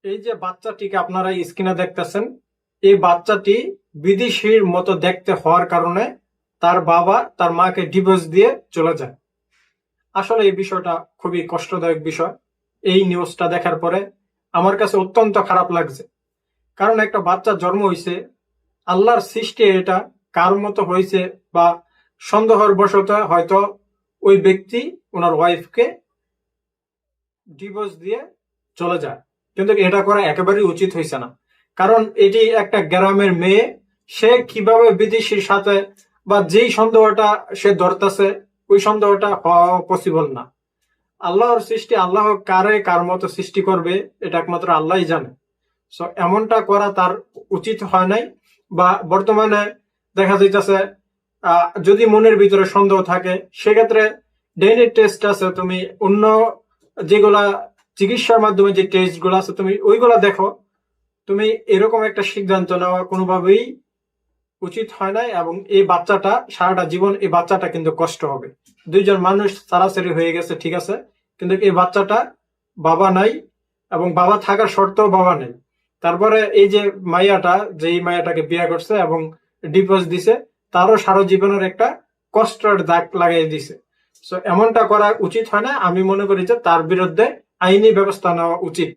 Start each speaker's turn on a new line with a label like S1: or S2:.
S1: এই যে বাচ্চাটিকে আপনারা স্ক্রিনে দেখতেছেন, এই বাচ্চাটি বিদেশির মতো দেখতে হওয়ার কারণে তার বাবা তার মাকে ডিভোর্স দিয়ে চলে যায়। আসলে এই বিষয়টা খুবই কষ্টদায়ক বিষয়। এই নিউজটা দেখার পরে আমার কাছে অত্যন্ত খারাপ লাগছে। কারণ একটা বাচ্চা জন্ম হয়েছে, আল্লাহর সৃষ্টি, এটা কার মতো হয়েছে বা সন্দেহের বশত হয়তো ওই ব্যক্তি ওনার ওয়াইফকে ডিভোর্স দিয়ে চলে যায়, কিন্তু এটা করা একেবারেই উচিত হয়েছে না। কারণ এটি একটা গ্রামের মেয়ে, সে কিভাবে বিদেশির সাথে বা যেই সন্দেহটা সে ধরতেছে ওই সন্দেহটা হওয়া পসিবল না। আল্লাহর সৃষ্টি, আল্লাহ কারে কার মতো সৃষ্টি করবে এটা একমাত্র আল্লাহই জানে। সো এমনটা করা তার উচিত হয় নাই। বা বর্তমানে দেখা যাইতেছে যদি মনের ভিতরে সন্দেহ থাকে সেক্ষেত্রে ডিএনএ টেস্ট আছে, তুমি অন্য যেগুলা চিকিৎসার মাধ্যমে যে টেস্ট গুলো আছে তুমি ওইগুলা দেখো। তুমি এরকম একটা সিদ্ধান্ত নেওয়া কোনোভাবেই উচিত হয় নাই, এবং এই বাচ্চাটা সারাটা জীবন এই বাচ্চাটা কিন্তু কষ্ট হবে। দুইজন মানুষ সারাসারি হয়ে গেছে ঠিক আছে, কিন্তু এই বাচ্চাটা বাবা নাই, এবং বাবা থাকার শর্তেও বাবা নেই। তারপরে এই যে মাইয়াটা, যেই মাইয়াটাকে বিয়ে করছে এবং ডিভোর্স দিছে, তারও সারা জীবনের একটা কষ্টের দাগ লাগাই দিছে। সো এমনটা করা উচিত হয় না। আমি মনে করি যে তার বিরুদ্ধে আইনি ব্যবস্থা নেওয়া উচিত।